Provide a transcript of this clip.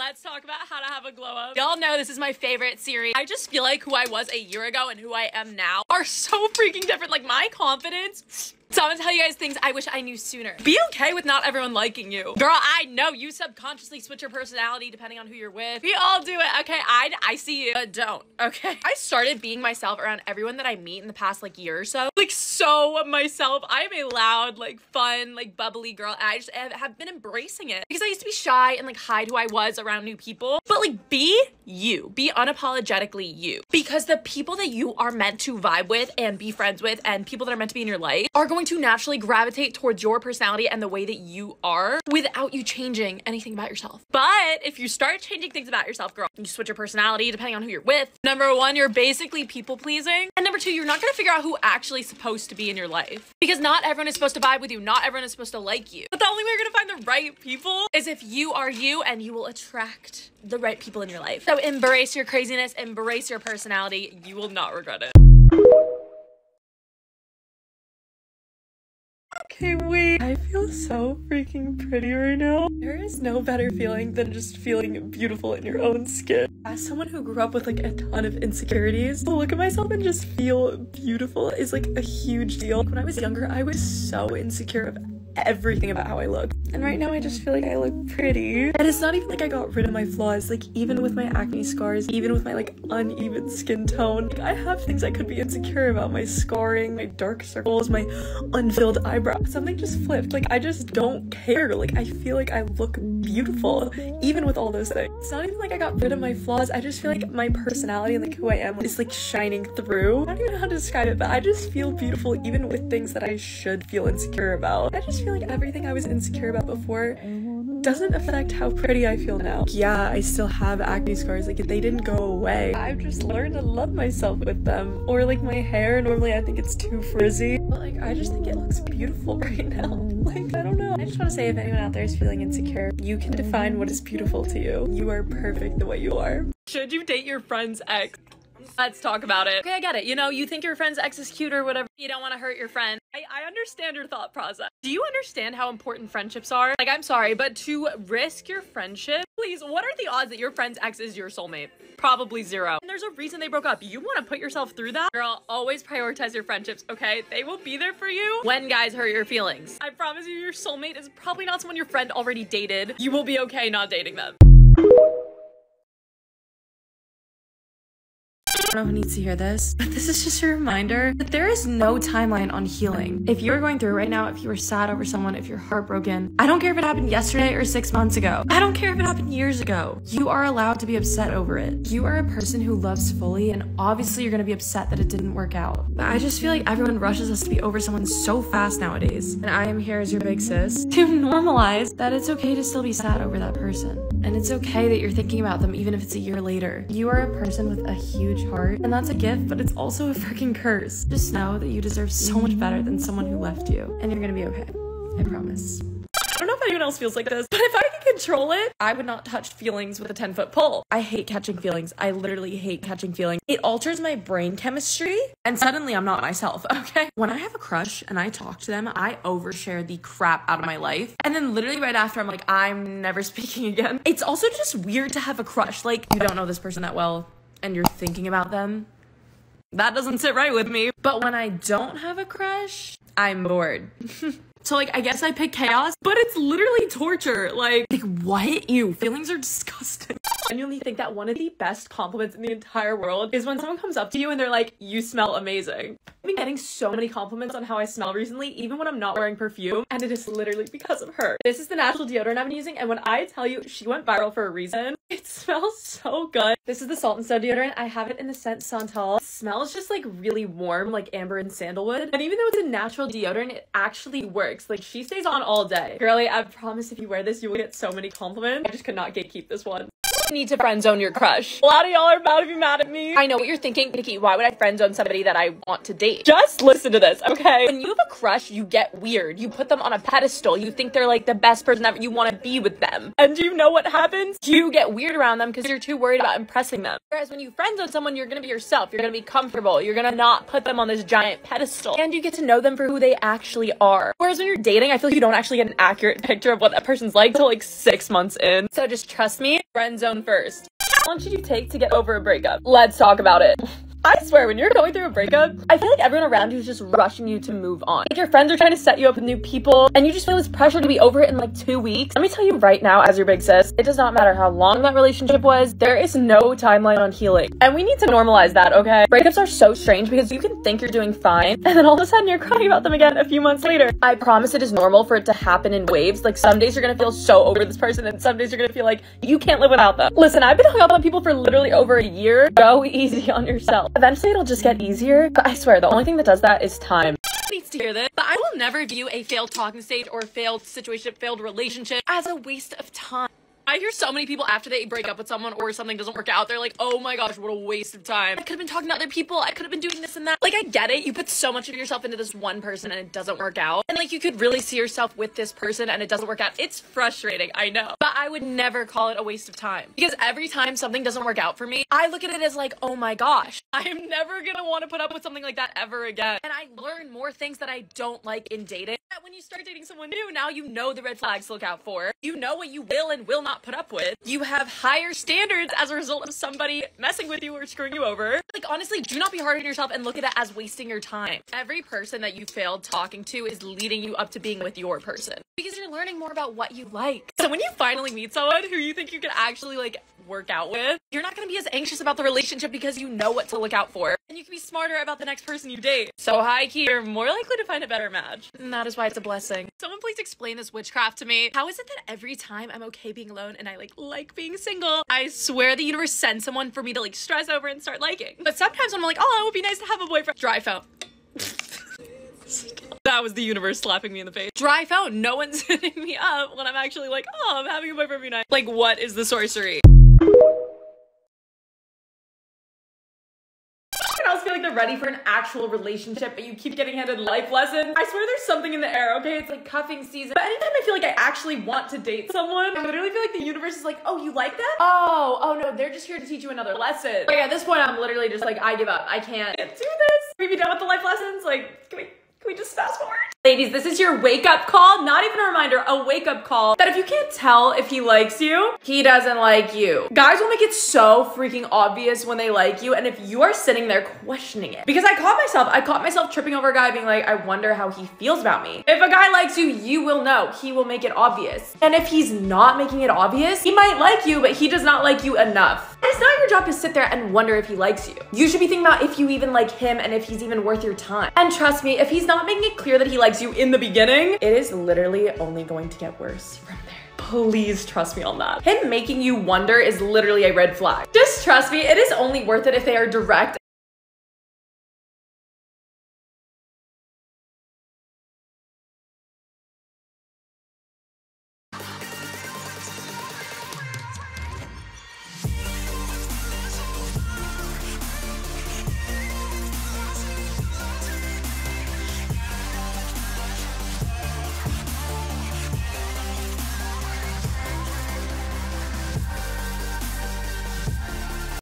let's talk about how to have a glow up. Y'all know this is my favorite series. I just feel like who I was a year ago and who I am now are so freaking different. Like my confidence. So I'm gonna tell you guys things I wish I knew sooner. Be okay with not everyone liking you. Girl, I know you subconsciously switch your personality depending on who you're with. We all do it, okay? I see you, but don't, okay? I started being myself around everyone that I meet in the past like year or so. Like so myself. I am a loud, like fun, like bubbly girl. And I just have been embracing it. Because I used to be shy and like hide who I was around new people. But like be you. Be unapologetically you. Because the people that you are meant to vibe with and be friends with and people that are meant to be in your life are going to naturally gravitate towards your personality and the way that you are without you changing anything about yourself. But if you start changing things about yourself, girl, you switch your personality depending on who you're with. Number one, you're basically people pleasing. And number two, you're not gonna figure out who actually is supposed to be in your life. Because not everyone is supposed to vibe with you. Not everyone is supposed to like you. But the only way you're gonna find the right people is if you are you, and you will attract the right people in your life. So embrace your craziness, embrace your personality. You will not regret it. Okay, wait. I feel so freaking pretty right now. There is no better feeling than just feeling beautiful in your own skin. As someone who grew up with like a ton of insecurities, to look at myself and just feel beautiful is like a huge deal. When I was younger, I was so insecure of everything about how I look. And right now I just feel like I look pretty. And it's not even like I got rid of my flaws. Like even with my acne scars, even with my like uneven skin tone, like, I have things I could be insecure about. My scarring, my dark circles, my unfilled eyebrow. Something just flipped. Like I just don't care. Like I feel like I look beautiful even with all those things. It's not even like I got rid of my flaws. I just feel like my personality and like who I am is like shining through. I don't even know how to describe it, but I just feel beautiful even with things that I should feel insecure about. I just feel like everything I was insecure about before doesn't affect how pretty I feel now. Yeah, I still have acne scars. Like they didn't go away. I've just learned to love myself with them. Or like my hair, normally I think it's too frizzy, but like I just think it looks beautiful right now. Like I don't know. I just want to say, if anyone out there is feeling insecure, you can define what is beautiful to you. You are perfect the way you are. Should you date your friend's ex? Let's talk about it. Okay, I get it. You know, you think your friend's ex is cute or whatever. You don't want to hurt your friend. I understand your thought process. Do you understand how important friendships are? Like, I'm sorry, but to risk your friendship, please, what are the odds that your friend's ex is your soulmate? Probably zero. And there's a reason they broke up. You want to put yourself through that? Girl, always prioritize your friendships, okay? They will be there for you when guys hurt your feelings. I promise you, your soulmate is probably not someone your friend already dated. You will be okay not dating them. I don't know who needs to hear this, but this is just a reminder that there is no timeline on healing. If you're going through it right now, if you were sad over someone, if you're heartbroken, I don't care if it happened yesterday or 6 months ago. I don't care if it happened years ago. You are allowed to be upset over it. You are a person who loves fully, and obviously you're gonna be upset that it didn't work out. But I just feel like everyone rushes us to be over someone so fast nowadays. And I am here as your big sis to normalize that it's okay to still be sad over that person. And it's okay that you're thinking about them even if it's a year later. You are a person with a huge heart. And that's a gift, but it's also a freaking curse. Just know that you deserve so much better than someone who left you. And you're gonna be okay. I promise. I don't know if anyone else feels like this, but if I could control it, I would not touch feelings with a 10-foot pole. I hate catching feelings. I literally hate catching feelings. It alters my brain chemistry, and suddenly I'm not myself, okay? When I have a crush and I talk to them, I overshare the crap out of my life. And then literally right after, I'm like, I'm never speaking again. It's also just weird to have a crush. Like, you don't know this person that well, and you're thinking about them. That doesn't sit right with me. But when I don't have a crush, I'm bored. So like, I guess I pick chaos, but it's literally torture. Like what? Ew, feelings are disgusting. I genuinely think that one of the best compliments in the entire world is when someone comes up to you and they're like, you smell amazing. I've been getting so many compliments on how I smell recently, even when I'm not wearing perfume, and it is literally because of her. This is the natural deodorant I've been using, and when I tell you she went viral for a reason, it smells so good. This is the Salt and Stone deodorant. I have it in the scent Santal. It smells just like really warm, like amber and sandalwood. And even though it's a natural deodorant, it actually works. Like she stays on all day. Girlie, I promise if you wear this, you will get so many compliments. I just could not gatekeep this one. You need to friend zone your crush. A lot of y'all are about to be mad at me. I know what you're thinking, Nikki, why would I friend zone somebody that I want to date? Just listen to this, okay? When you have a crush, you get weird. You put them on a pedestal. You think they're like the best person ever. You want to be with them. And do you know what happens? You get weird around them because you're too worried about impressing them. Whereas when you friend zone someone, you're gonna be yourself. You're gonna be comfortable. You're gonna not put them on this giant pedestal. And you get to know them for who they actually are. Whereas when you're dating, I feel like you don't actually get an accurate picture of what that person's like till like 6 months in. So just trust me, friend zone first. How long should you take to get over a breakup? Let's talk about it. I swear, when you're going through a breakup, I feel like everyone around you is just rushing you to move on. Like your friends are trying to set you up with new people, and you just feel this pressure to be over it in like 2 weeks. Let me tell you right now, as your big sis, it does not matter how long that relationship was, there is no timeline on healing. And we need to normalize that, okay? Breakups are so strange because you can think you're doing fine, and then all of a sudden you're crying about them again a few months later. I promise it is normal for it to happen in waves. Like some days you're gonna feel so over this person, and some days you're gonna feel like you can't live without them. Listen, I've been hung up on people for literally over a year. Go easy on yourself. Eventually it'll just get easier, but I swear the only thing that does that is time. Needs to hear this, but I will never view a failed talking stage or failed situation, failed relationship as a waste of time. I hear so many people after they break up with someone or something doesn't work out, they're like, oh my gosh, what a waste of time. I could have been talking to other people. I could have been doing this and that. Like, I get it. You put so much of yourself into this one person and it doesn't work out. And like, you could really see yourself with this person and it doesn't work out. It's frustrating, I know. But I would never call it a waste of time. Because every time something doesn't work out for me, I look at it as like, oh my gosh, I am never gonna want to put up with something like that ever again. And I learn more things that I don't like in dating. When you start dating someone new, now you know the red flags to look out for. You know what you will and will not put up with. You have higher standards as a result of somebody messing with you or screwing you over. Like, honestly, do not be hard on yourself and look at it as wasting your time. Every person that you failed talking to is leading you up to being with your person because you're learning more about what you like. So when you finally meet someone who you think you can actually like work out with, you're not going to be as anxious about the relationship because you know what to look out for. And you can be smarter about the next person you date. So high key, you're more likely to find a better match. And that is why it's a blessing. Someone please explain this witchcraft to me. How is it that every time I'm okay being alone and I like being single, I swear the universe sends someone for me to like stress over and start liking. But sometimes when I'm like, oh, it would be nice to have a boyfriend. Dry phone. That was the universe slapping me in the face. Dry phone. No one's hitting me up when I'm actually like, oh, I'm having a boyfriend every night. Like, what is the sorcery? I feel like they're ready for an actual relationship, but you keep getting handed life lessons. I swear there's something in the air, okay? It's like cuffing season. But anytime I feel like I actually want to date someone, I literally feel like the universe is like, oh, you like that? Oh no, they're just here to teach you another lesson. Like at this point, I'm literally just like, I give up. I can't do this. Are we be done with the life lessons? Like, can we just fast forward? Ladies, this is your wake-up call. Not even a reminder, a wake-up call that if you can't tell if he likes you, he doesn't like you. Guys will make it so freaking obvious when they like you, and if you are sitting there questioning it. Because I caught myself tripping over a guy being like, I wonder how he feels about me. If a guy likes you, you will know. He will make it obvious. And if he's not making it obvious, he might like you, but he does not like you enough. And it's not your job to sit there and wonder if he likes you. You should be thinking about if you even like him and if he's even worth your time. And trust me, if he's not making it clear that he likes you in the beginning, it is literally only going to get worse from there. Please trust me on that. Him making you wonder is literally a red flag. Just trust me, it is only worth it if they are direct